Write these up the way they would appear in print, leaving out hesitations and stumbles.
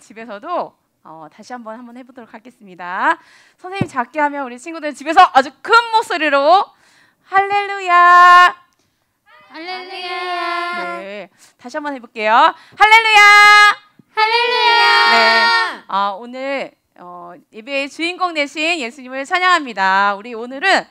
집에서도 다시 한번 해보도록 하겠습니다. 선생님 작게 하면 우리 친구들 집에서 아주 큰 목소리로 할렐루야, 할렐루야. 네, 다시 한번 해볼게요. 할렐루야, 할렐루야. 네, 오늘 예배의 주인공 되신 예수님을 찬양합니다. 우리 오늘은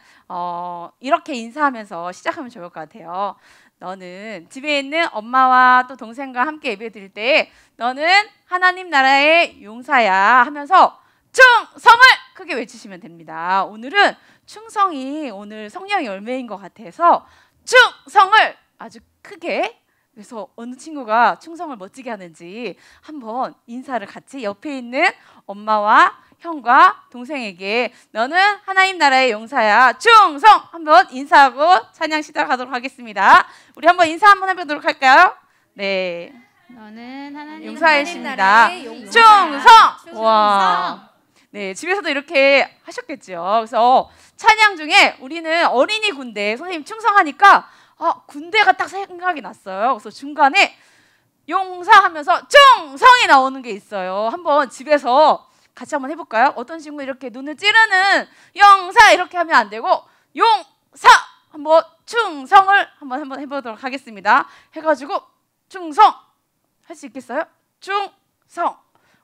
이렇게 인사하면서 시작하면 좋을 것 같아요. 너는 집에 있는 엄마와 또 동생과 함께 예배 드릴 때 너는 하나님 나라의 용사야 하면서 충성을 크게 외치시면 됩니다. 오늘은 충성이 오늘 성령의 열매인 것 같아서 충성을 아주 크게, 그래서 어느 친구가 충성을 멋지게 하는지 한번 인사를 같이 옆에 있는 엄마와 형과 동생에게 너는 하나님 나라의 용사야 충성 한번 인사하고 찬양 시작하도록 하겠습니다. 우리 한번 인사 한번 해보도록 할까요? 네, 너는 하나님 용사이십니다. 용사. 충성! 와, 네, 집에서도 이렇게 하셨겠죠. 그래서 찬양 중에 우리는 어린이 군대, 선생님 충성하니까 군대가 딱 생각이 났어요. 그래서 중간에 용사하면서 충성이 나오는 게 있어요. 한번 집에서 같이 한번 해볼까요? 어떤 친구 이렇게 눈을 찌르는 용사 이렇게 하면 안 되고 용사 한번 충성을 한번 해보도록 하겠습니다. 해가지고 충성 할 수 있겠어요? 충성.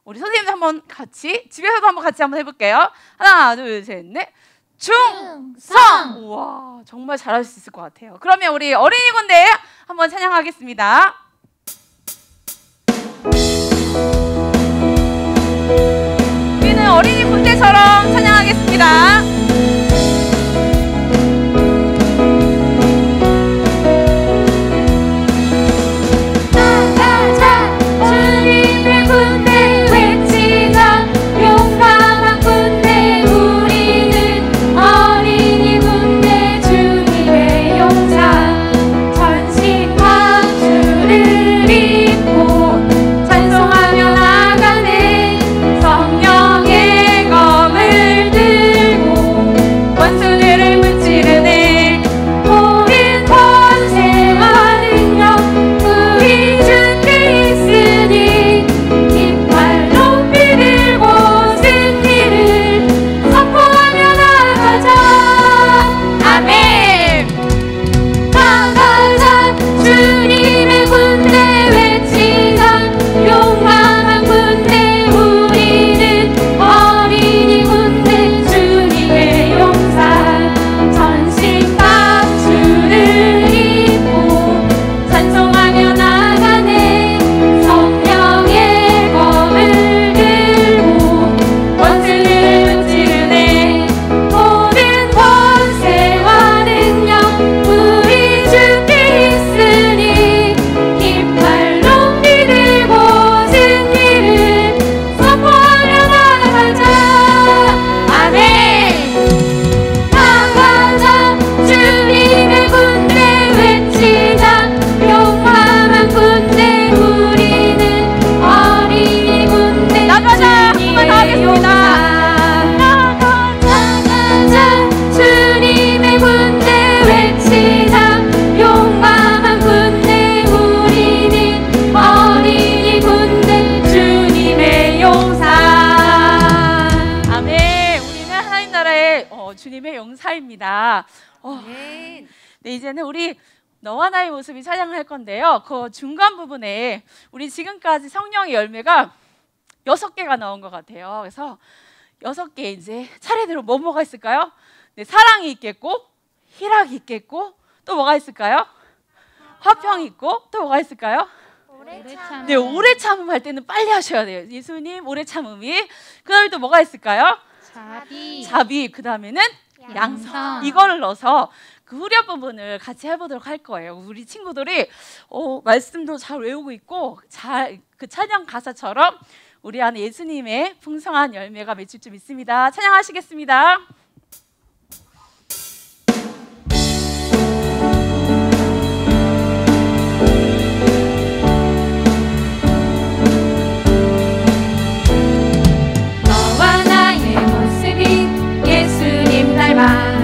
우리 선생님도 한번 같이 집에서도 한번 같이 한번 해볼게요. 하나 둘 셋 넷. 충성! 우와, 정말 잘할 수 있을 것 같아요. 그러면 우리 어린이 군대 한번 찬양하겠습니다. 우리는 어린이 군대처럼 찬양하겠습니다. 주님의 용사입니다. 네, 이제는 우리 너와 나의 모습이 찬양할 건데요. 그 중간 부분에 우리 지금까지 성령의 열매가 6개가 나온 것 같아요. 그래서 6개 이제 차례대로 뭐가 있을까요? 네, 사랑이 있겠고, 희락이 있겠고, 또 뭐가 있을까요? 화평이 있고, 또 뭐가 있을까요? 네, 오래 참음 할 때는 빨리 하셔야 돼요. 예수님 오래 참음이. 그 다음에 또 뭐가 있을까요? 자비. 그 다음에는 양성. 이거를 넣어서 그 후렴 부분을 같이 해보도록 할 거예요. 우리 친구들이 말씀도 잘 외우고 있고 잘 그 찬양 가사처럼 우리 안에 예수님의 풍성한 열매가 맺힐 줄 믿습니다. 찬양하시겠습니다. 너와 나의 모습이 예수님 닮아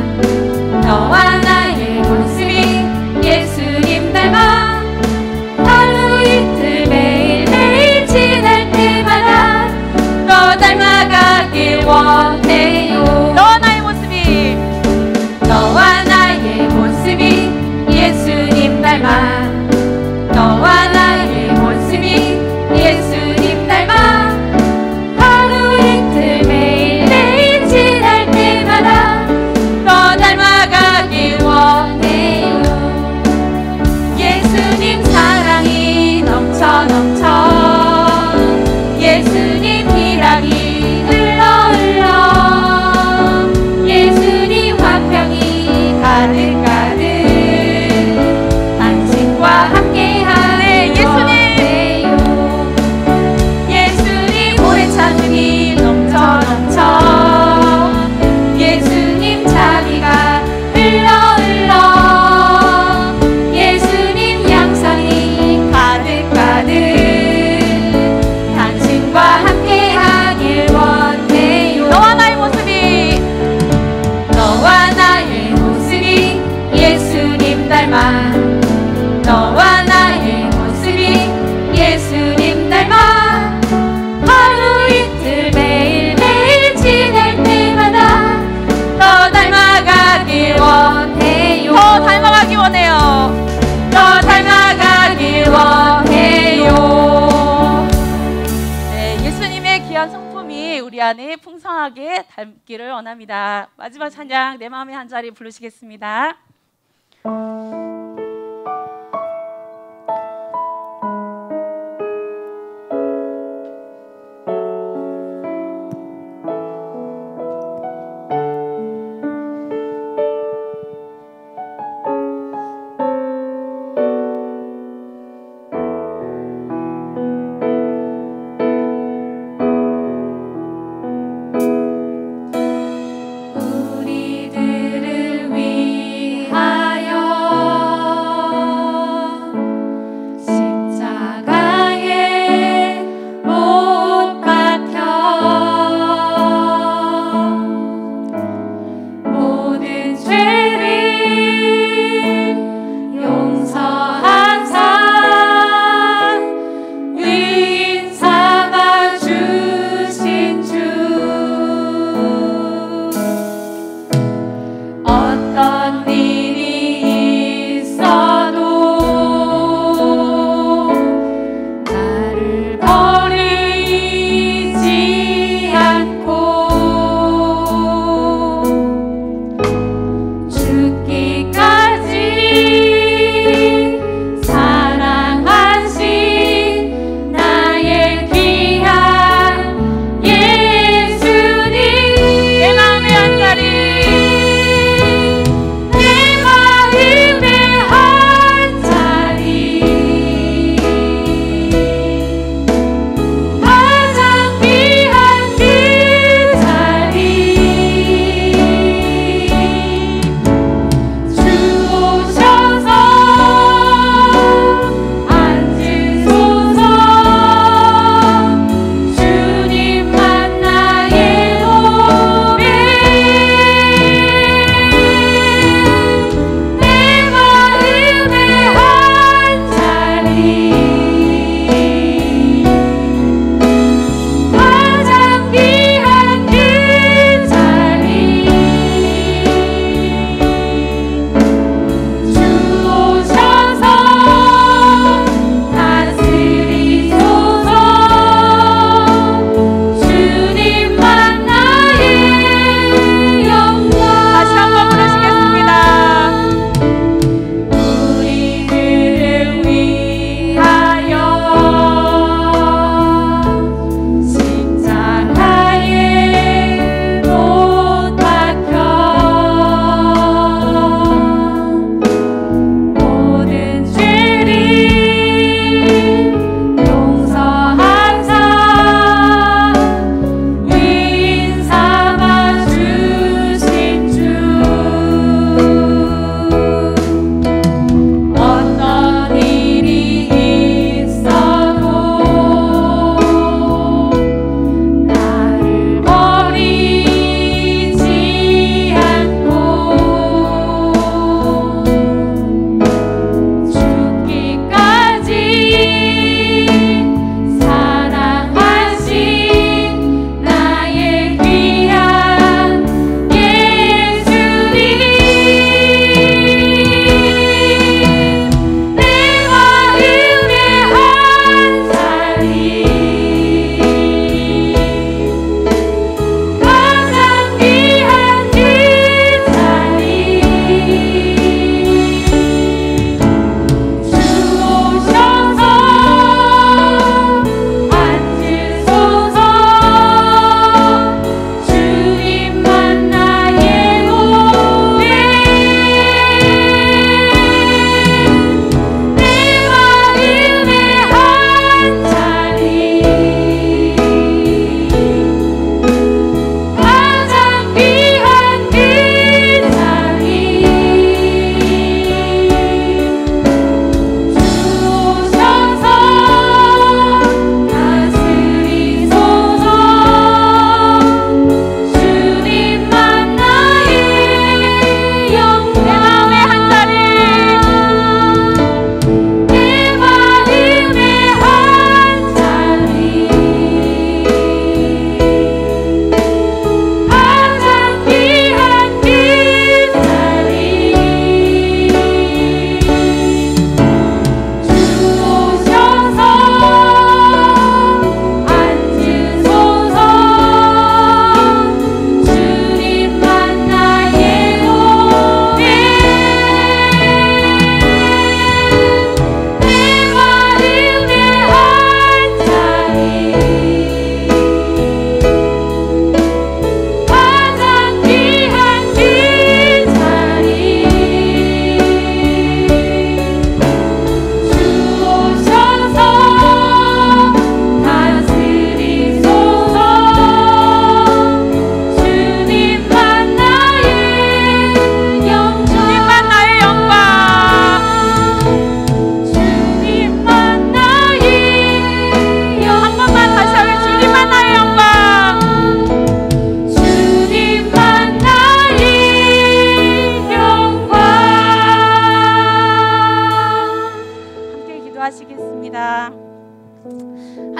너와 나의 모습이 예수님 닮아 하루 이틀 매일매일 지날 때마다 안에 풍성하게 닮기를 원합니다. 마지막 찬양 내 마음의 한 자리 부르시겠습니다. 우리들을 위하여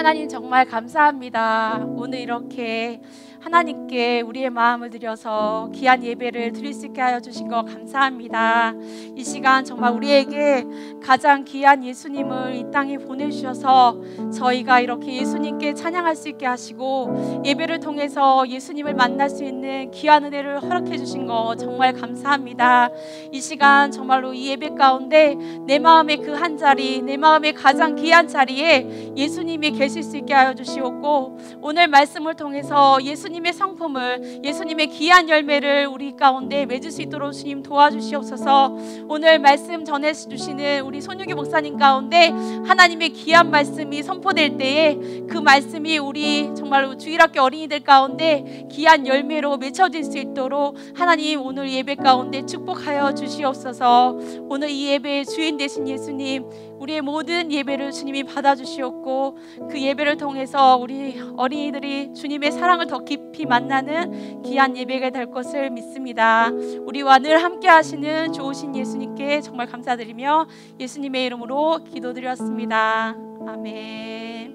하나님 정말 감사합니다. 오늘 이렇게 하나님께 우리의 마음을 드려서 귀한 예배를 드릴 수 있게 하여 주신 것 감사합니다. 이 시간 정말 우리에게 가장 귀한 예수님을 이 땅에 보내주셔서 저희가 이렇게 예수님께 찬양할 수 있게 하시고 예배를 통해서 예수님을 만날 수 있는 귀한 은혜를 허락해 주신 것 정말 감사합니다. 이 시간 정말로 이 예배 가운데 내 마음의 그 한 자리, 내 마음의 가장 귀한 자리에 예수님이 계실 수 있게 하여 주시옵고, 오늘 말씀을 통해서 예수님의 성품을, 예수님의 귀한 열매를 우리 가운데 맺을 수 있도록 주님 도와주시옵소서. 오늘 말씀 전해주시는 우리 손유기 목사님 가운데 하나님의 귀한 말씀이 선포될 때에 그 말씀이 우리 정말로 주일학교 어린이들 가운데 귀한 열매로 맺혀질 수 있도록 하나님 오늘 예배 가운데 축복하여 주시옵소서. 오늘 이 예배의 주인 되신 예수님, 우리의 모든 예배를 주님이 받아주시옵고 그 예배를 통해서 우리 어린이들이 주님의 사랑을 더 깊이 만나는 귀한 예배가 될 것을 믿습니다. 우리와 늘 함께 하시는 좋으신 예수님께 정말 감사드리며 예수님의 이름으로 기도드렸습니다. 아멘.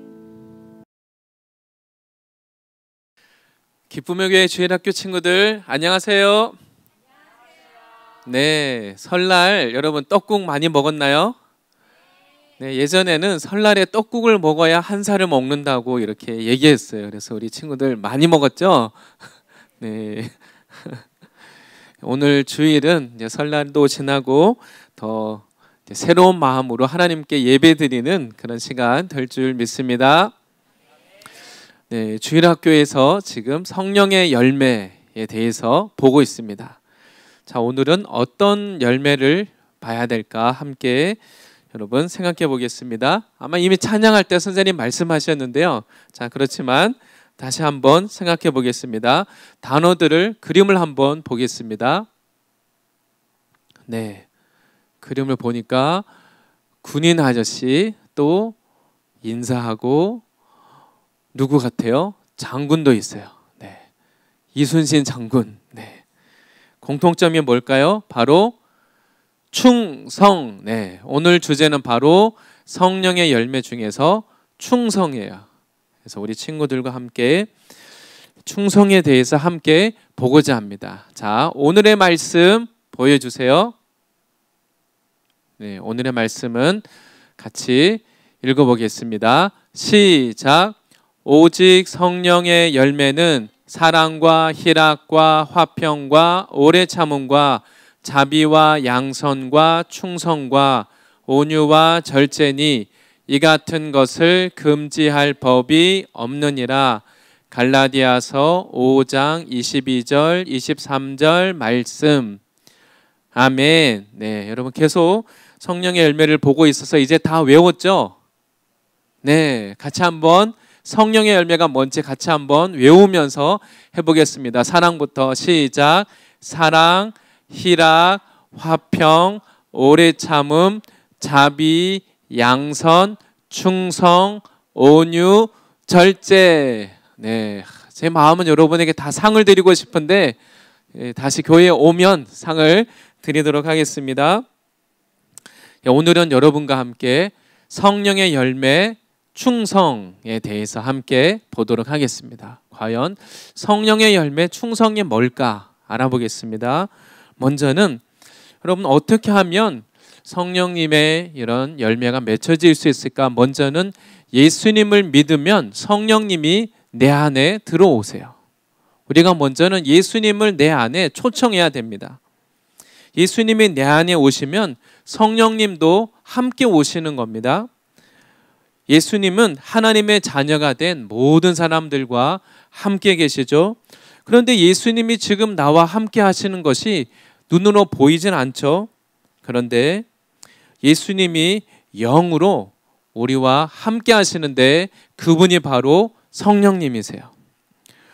기쁨의 교회 주일학교 친구들 안녕하세요. 네, 설날 여러분 떡국 많이 먹었나요? 네, 예전에는 설날에 떡국을 먹어야 한 살을 먹는다고 이렇게 얘기했어요. 그래서 우리 친구들 많이 먹었죠? 네. 오늘 주일은 이제 설날도 지나고 더 새로운 마음으로 하나님께 예배드리는 그런 시간 될 줄 믿습니다. 네, 주일학교에서 지금 성령의 열매에 대해서 보고 있습니다. 자, 오늘은 어떤 열매를 봐야 될까 함께 여러분 생각해 보겠습니다. 아마 이미 찬양할 때 선생님 말씀하셨는데요. 자, 그렇지만 다시 한번 생각해 보겠습니다. 단어들을, 그림을 한번 보겠습니다. 네, 그림을 보니까 군인 아저씨, 또 인사하고 누구 같아요? 장군도 있어요. 네, 이순신 장군. 네, 공통점이 뭘까요? 바로 충성. 네, 오늘 주제는 바로 성령의 열매 중에서 충성이에요. 그래서 우리 친구들과 함께 충성에 대해서 함께 보고자 합니다. 자, 오늘의 말씀 보여주세요. 네, 오늘의 말씀은 같이 읽어보겠습니다. 시작. 오직 성령의 열매는 사랑과 희락과 화평과 오래 참음과 자비와 양선과 충성과 온유와 절제니 이 같은 것을 금지할 법이 없느니라. 갈라디아서 5장 22절 23절 말씀. 아멘. 네, 여러분 계속 성령의 열매를 보고 있어서 이제 다 외웠죠? 네, 같이 한번 성령의 열매가 뭔지 같이 한번 외우면서 해보겠습니다. 사랑부터 시작. 사랑, 희락, 화평, 오래 참음, 자비, 양선, 충성, 온유, 절제. 네, 제 마음은 여러분에게 다 상을 드리고 싶은데 다시 교회에 오면 상을 드리도록 하겠습니다. 오늘은 여러분과 함께 성령의 열매 충성에 대해서 함께 보도록 하겠습니다. 과연 성령의 열매 충성이 뭘까 알아보겠습니다. 먼저는 여러분 어떻게 하면 성령님의 이런 열매가 맺혀질 수 있을까? 먼저는 예수님을 믿으면 성령님이 내 안에 들어오세요. 우리가 먼저는 예수님을 내 안에 초청해야 됩니다. 예수님이 내 안에 오시면 성령님도 함께 오시는 겁니다. 예수님은 하나님의 자녀가 된 모든 사람들과 함께 계시죠. 그런데 예수님이 지금 나와 함께 하시는 것이 눈으로 보이진 않죠. 그런데 예수님이 영으로 우리와 함께 하시는데 그분이 바로 성령님이세요.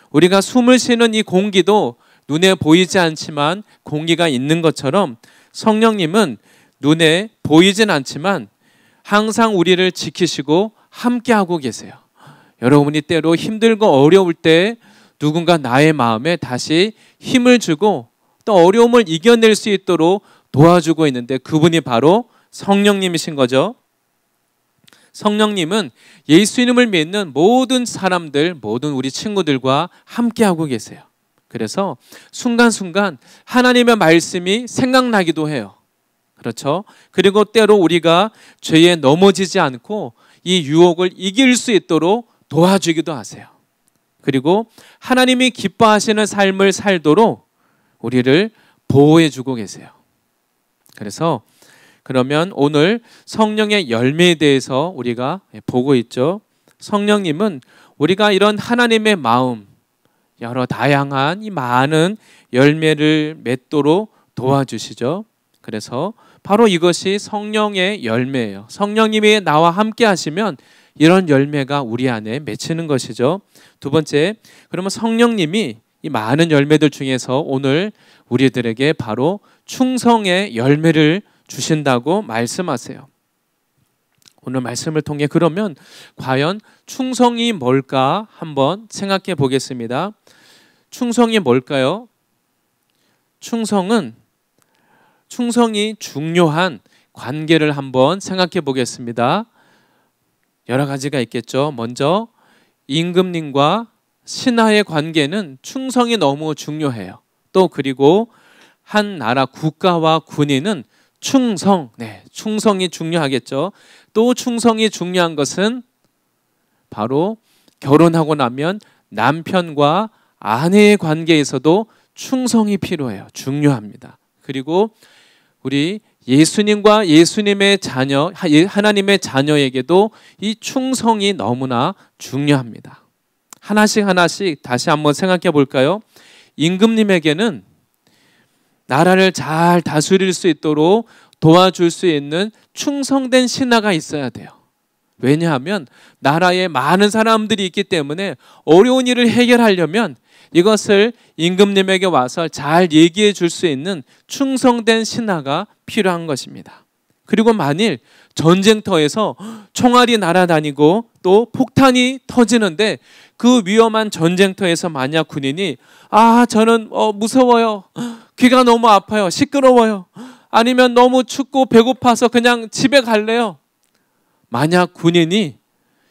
우리가 숨을 쉬는 이 공기도 눈에 보이지 않지만 공기가 있는 것처럼 성령님은 눈에 보이진 않지만 항상 우리를 지키시고 함께하고 계세요. 여러분이 때로 힘들고 어려울 때 누군가 나의 마음에 다시 힘을 주고 또 어려움을 이겨낼 수 있도록 도와주고 있는데 그분이 바로 성령님이신 거죠. 성령님은 예수님을 믿는 모든 사람들, 모든 우리 친구들과 함께하고 계세요. 그래서 순간순간 하나님의 말씀이 생각나기도 해요. 그렇죠? 그리고 때로 우리가 죄에 넘어지지 않고 이 유혹을 이길 수 있도록 도와주기도 하세요. 그리고 하나님이 기뻐하시는 삶을 살도록 우리를 보호해주고 계세요. 그래서 그러면 오늘 성령의 열매에 대해서 우리가 보고 있죠. 성령님은 우리가 이런 하나님의 마음, 여러 다양한 이 많은 열매를 맺도록 도와주시죠. 그래서 바로 이것이 성령의 열매예요. 성령님이 나와 함께 하시면 이런 열매가 우리 안에 맺히는 것이죠. 두 번째, 그러면 성령님이 이 많은 열매들 중에서 오늘 우리들에게 바로 충성의 열매를 주신다고 말씀하세요. 오늘 말씀을 통해 그러면 과연 충성이 뭘까 한번 생각해 보겠습니다. 충성이 뭘까요? 충성이 중요한 관계를 한번 생각해 보겠습니다. 여러 가지가 있겠죠. 먼저 임금님과 신하의 관계는 충성이 너무 중요해요. 또 그리고 한 나라 국가와 군인은 충성이 중요하겠죠. 또 충성이 중요한 것은 바로 결혼하고 나면 남편과 아내의 관계에서도 충성이 필요해요. 중요합니다. 그리고 우리 예수님과 예수님의 자녀, 하나님의 자녀에게도 이 충성이 너무나 중요합니다. 하나씩 다시 한번 생각해 볼까요? 임금님에게는 나라를 잘 다스릴 수 있도록 도와줄 수 있는 충성된 신하가 있어야 돼요. 왜냐하면 나라에 많은 사람들이 있기 때문에 어려운 일을 해결하려면 이것을 임금님에게 와서 잘 얘기해 줄 수 있는 충성된 신하가 필요한 것입니다. 그리고 만일 전쟁터에서 총알이 날아다니고 또 폭탄이 터지는데 그 위험한 전쟁터에서 만약 군인이 저는 무서워요, 귀가 너무 아파요, 시끄러워요, 아니면 너무 춥고 배고파서 그냥 집에 갈래요, 만약 군인이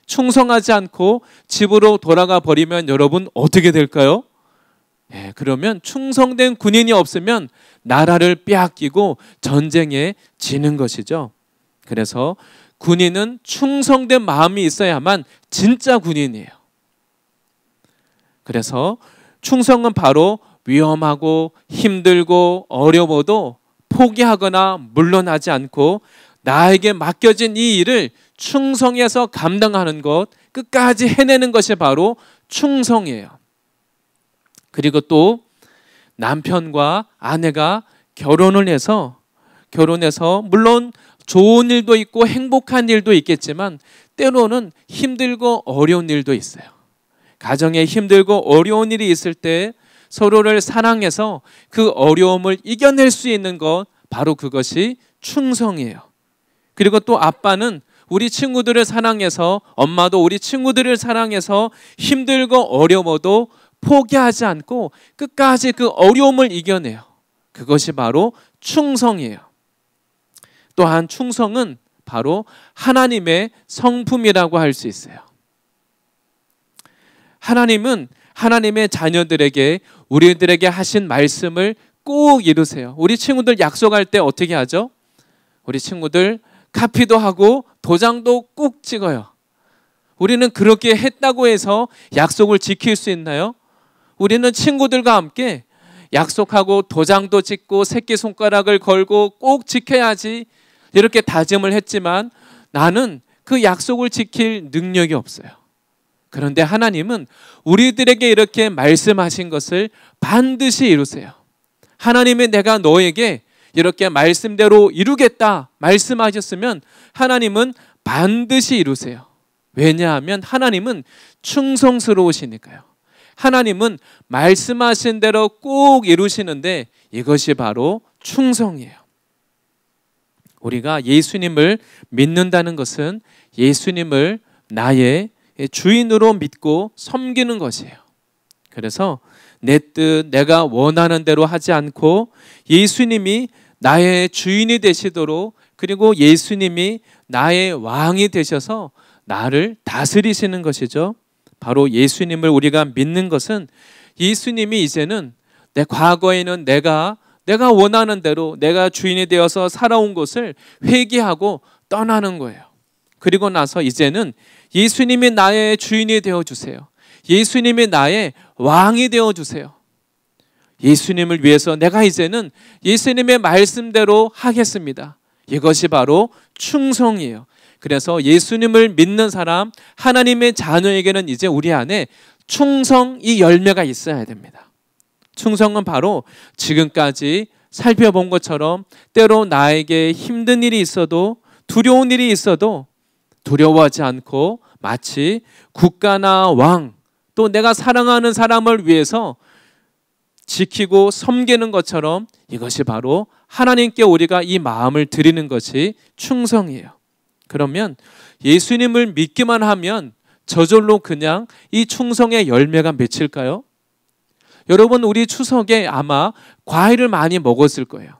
충성하지 않고 집으로 돌아가 버리면 여러분 어떻게 될까요? 그러면 충성된 군인이 없으면 나라를 빼앗기고 전쟁에 지는 것이죠. 그래서 군인은 충성된 마음이 있어야만 진짜 군인이에요. 그래서 충성은 바로 위험하고 힘들고 어려워도 포기하거나 물러나지 않고 나에게 맡겨진 이 일을 충성해서 감당하는 것, 끝까지 해내는 것이 바로 충성이에요. 그리고 또 남편과 아내가 결혼을 해서 물론 좋은 일도 있고 행복한 일도 있겠지만 때로는 힘들고 어려운 일도 있어요. 가정에 힘들고 어려운 일이 있을 때 서로를 사랑해서 그 어려움을 이겨낼 수 있는 것, 바로 그것이 충성이에요. 그리고 또 아빠는 우리 친구들을 사랑해서, 엄마도 우리 친구들을 사랑해서 힘들고 어려워도 포기하지 않고 끝까지 그 어려움을 이겨내요. 그것이 바로 충성이에요. 또한 충성은 바로 하나님의 성품이라고 할 수 있어요. 하나님은 하나님의 자녀들에게, 우리들에게 하신 말씀을 꼭 이루세요. 우리 친구들 약속할 때 어떻게 하죠? 우리 친구들 카피도 하고 도장도 꼭 찍어요. 우리는 그렇게 했다고 해서 약속을 지킬 수 있나요? 우리는 친구들과 함께 약속하고 도장도 찍고 새끼손가락을 걸고 꼭 지켜야지 이렇게 다짐을 했지만 나는 그 약속을 지킬 능력이 없어요. 그런데 하나님은 우리들에게 이렇게 말씀하신 것을 반드시 이루세요. 하나님이 내가 너에게 이렇게 말씀대로 이루겠다 말씀하셨으면 하나님은 반드시 이루세요. 왜냐하면 하나님은 충성스러우시니까요. 하나님은 말씀하신 대로 꼭 이루시는데 이것이 바로 충성이에요. 우리가 예수님을 믿는다는 것은 예수님을 나의 주인으로 믿고 섬기는 것이에요. 그래서 내 뜻, 내가 원하는 대로 하지 않고 예수님이 나의 주인이 되시도록 그리고 예수님이 나의 왕이 되셔서 나를 다스리시는 것이죠. 바로 예수님을 우리가 믿는 것은 예수님이 이제는 내 과거에는 내가 원하는 대로 내가 주인이 되어서 살아온 것을 회개하고 떠나는 거예요. 그리고 나서 이제는 예수님이 나의 주인이 되어주세요. 예수님이 나의 왕이 되어주세요. 예수님을 위해서 내가 이제는 예수님의 말씀대로 하겠습니다. 이것이 바로 충성이에요. 그래서 예수님을 믿는 사람, 하나님의 자녀에게는 이제 우리 안에 충성 이 열매가 있어야 됩니다. 충성은 바로 지금까지 살펴본 것처럼 때로 나에게 힘든 일이 있어도 두려운 일이 있어도 두려워하지 않고 마치 국가나 왕 또 내가 사랑하는 사람을 위해서 지키고 섬기는 것처럼 이것이 바로 하나님께 우리가 이 마음을 드리는 것이 충성이에요. 그러면 예수님을 믿기만 하면 저절로 그냥 이 충성의 열매가 맺힐까요? 여러분, 우리 추석에 아마 과일을 많이 먹었을 거예요.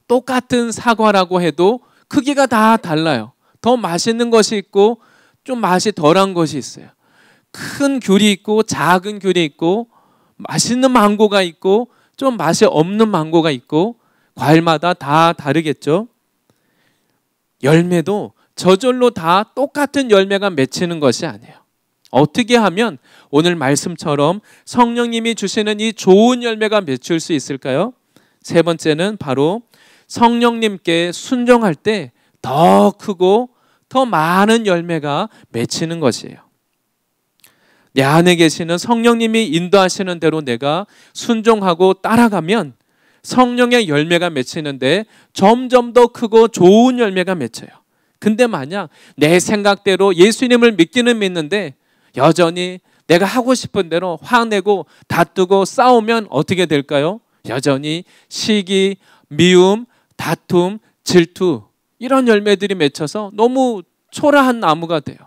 똑같은 사과라고 해도 크기가 다 달라요. 더 맛있는 것이 있고 좀 맛이 덜한 것이 있어요. 큰 귤이 있고 작은 귤이 있고 맛있는 망고가 있고 좀 맛이 없는 망고가 있고 과일마다 다 다르겠죠. 열매도 저절로 다 똑같은 열매가 맺히는 것이 아니에요. 어떻게 하면 오늘 말씀처럼 성령님이 주시는 이 좋은 열매가 맺힐 수 있을까요? 세 번째는 바로 성령님께 순종할 때 더 크고 더 많은 열매가 맺히는 것이에요. 내 안에 계시는 성령님이 인도하시는 대로 내가 순종하고 따라가면 성령의 열매가 맺히는데 점점 더 크고 좋은 열매가 맺혀요. 근데 만약 내 생각대로 예수님을 믿기는 믿는데 여전히 내가 하고 싶은 대로 화내고 다투고 싸우면 어떻게 될까요? 여전히 시기, 미움, 다툼, 질투 이런 열매들이 맺혀서 너무 초라한 나무가 돼요.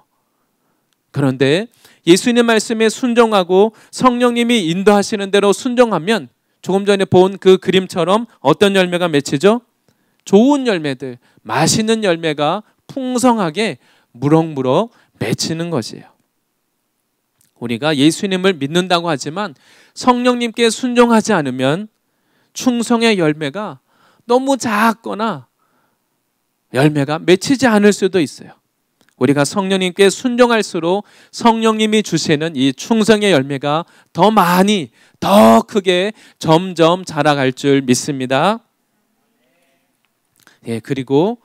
그런데 예수님 말씀에 순종하고 성령님이 인도하시는 대로 순종하면 조금 전에 본 그 그림처럼 어떤 열매가 맺히죠? 좋은 열매들, 맛있는 열매가 풍성하게 무럭무럭 맺히는 것이에요. 우리가 예수님을 믿는다고 하지만 성령님께 순종하지 않으면 충성의 열매가 너무 작거나 열매가 맺히지 않을 수도 있어요. 우리가 성령님께 순종할수록 성령님이 주시는 이 충성의 열매가 더 많이, 더 크게 점점 자라갈 줄 믿습니다. 예, 그리고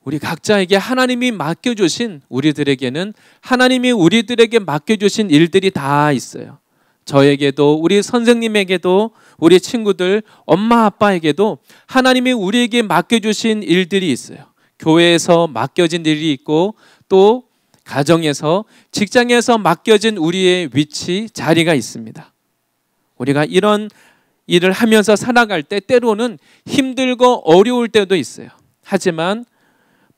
우리 각자에게 하나님이 맡겨주신 우리들에게는 하나님이 우리들에게 맡겨주신 일들이 다 있어요. 저에게도 우리 선생님에게도 우리 친구들, 엄마 아빠에게도 하나님이 우리에게 맡겨주신 일들이 있어요. 교회에서 맡겨진 일이 있고 또 가정에서, 직장에서 맡겨진 우리의 위치, 자리가 있습니다. 우리가 이런 일을 하면서 살아갈 때 때로는 힘들고 어려울 때도 있어요. 하지만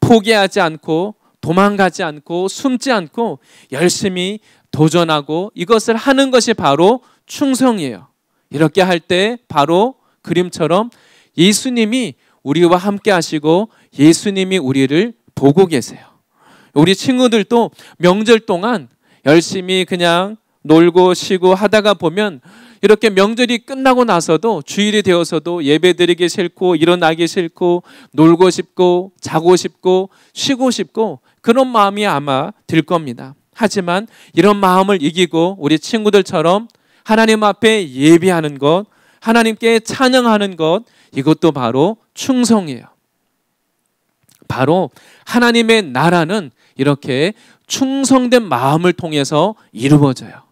포기하지 않고 도망가지 않고 숨지 않고 열심히 도전하고 이것을 하는 것이 바로 충성이에요. 이렇게 할 때 바로 그림처럼 예수님이 우리와 함께 하시고 예수님이 우리를 보고 계세요. 우리 친구들도 명절 동안 열심히 그냥 놀고 쉬고 하다가 보면 이렇게 명절이 끝나고 나서도 주일이 되어서도 예배드리기 싫고 일어나기 싫고 놀고 싶고 자고 싶고 쉬고 싶고 그런 마음이 아마 들 겁니다. 하지만 이런 마음을 이기고 우리 친구들처럼 하나님 앞에 예배하는 것, 하나님께 찬양하는 것, 이것도 바로 충성이에요. 바로 하나님의 나라는 이렇게 충성된 마음을 통해서 이루어져요.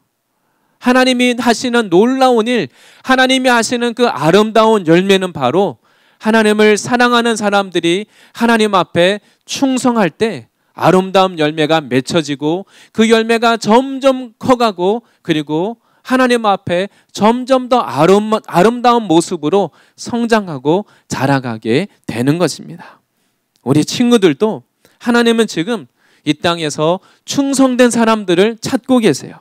하나님이 하시는 놀라운 일, 하나님이 하시는 그 아름다운 열매는 바로 하나님을 사랑하는 사람들이 하나님 앞에 충성할 때 아름다운 열매가 맺혀지고 그 열매가 점점 커가고 그리고 하나님 앞에 점점 더 아름다운 모습으로 성장하고 자라가게 되는 것입니다. 우리 친구들도 하나님은 지금 이 땅에서 충성된 사람들을 찾고 계세요.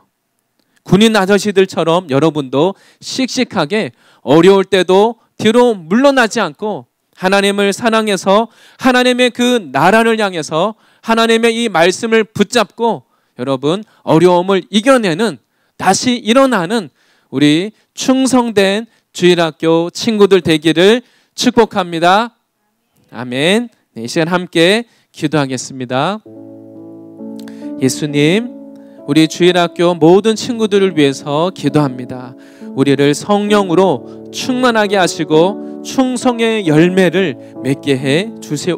군인 아저씨들처럼 여러분도 씩씩하게 어려울 때도 뒤로 물러나지 않고 하나님을 사랑해서 하나님의 그 나라를 향해서 하나님의 이 말씀을 붙잡고 여러분 어려움을 이겨내는, 다시 일어나는 우리 충성된 주일학교 친구들 되기를 축복합니다. 아멘. 네, 이 시간 함께 기도하겠습니다. 예수님, 우리 주일학교 모든 친구들을 위해서 기도합니다. 우리를 성령으로 충만하게 하시고 충성의 열매를 맺게 해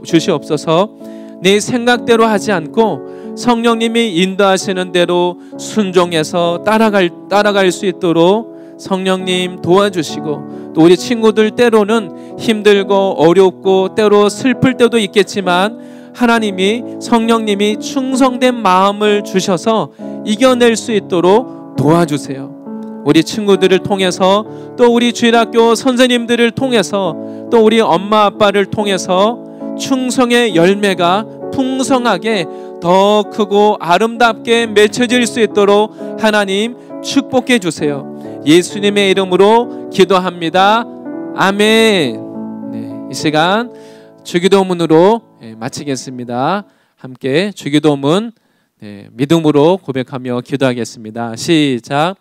주시옵소서. 내 생각대로 하지 않고 성령님이 인도하시는 대로 순종해서 따라갈 수 있도록 성령님 도와주시고, 또 우리 친구들 때로는 힘들고 어렵고 때로 슬플 때도 있겠지만 하나님이, 성령님이 충성된 마음을 주셔서 이겨낼 수 있도록 도와주세요. 우리 친구들을 통해서, 또 우리 주일학교 선생님들을 통해서, 또 우리 엄마 아빠를 통해서 충성의 열매가 풍성하게 더 크고 아름답게 맺혀질 수 있도록 하나님 축복해 주세요. 예수님의 이름으로 기도합니다. 아멘. 네, 이 시간 주기도문으로 마치겠습니다. 함께 주기도문 믿음으로 고백하며 기도하겠습니다. 시작.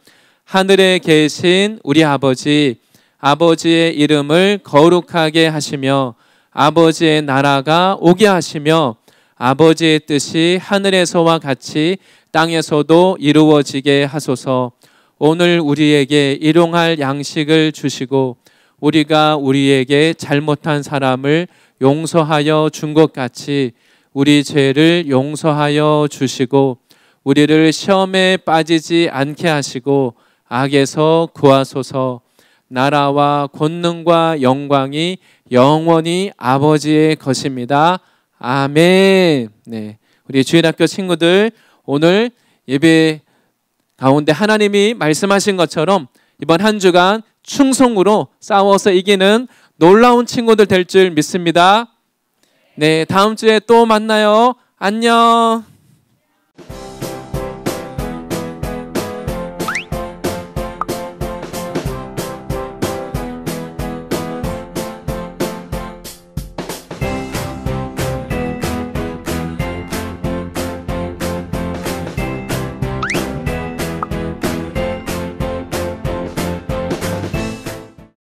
하늘에 계신 우리 아버지, 아버지의 이름을 거룩하게 하시며 아버지의 나라가 오게 하시며 아버지의 뜻이 하늘에서와 같이 땅에서도 이루어지게 하소서. 오늘 우리에게 일용할 양식을 주시고 우리가 우리에게 잘못한 사람을 용서하여 준 것 같이 우리 죄를 용서하여 주시고 우리를 시험에 빠지지 않게 하시고 악에서 구하소서. 나라와 권능과 영광이 영원히 아버지의 것입니다. 아멘. 네, 우리 주일학교 친구들, 오늘 예배 가운데 하나님이 말씀하신 것처럼 이번 한 주간 충성으로 싸워서 이기는 놀라운 친구들 될 줄 믿습니다. 네, 다음 주에 또 만나요. 안녕.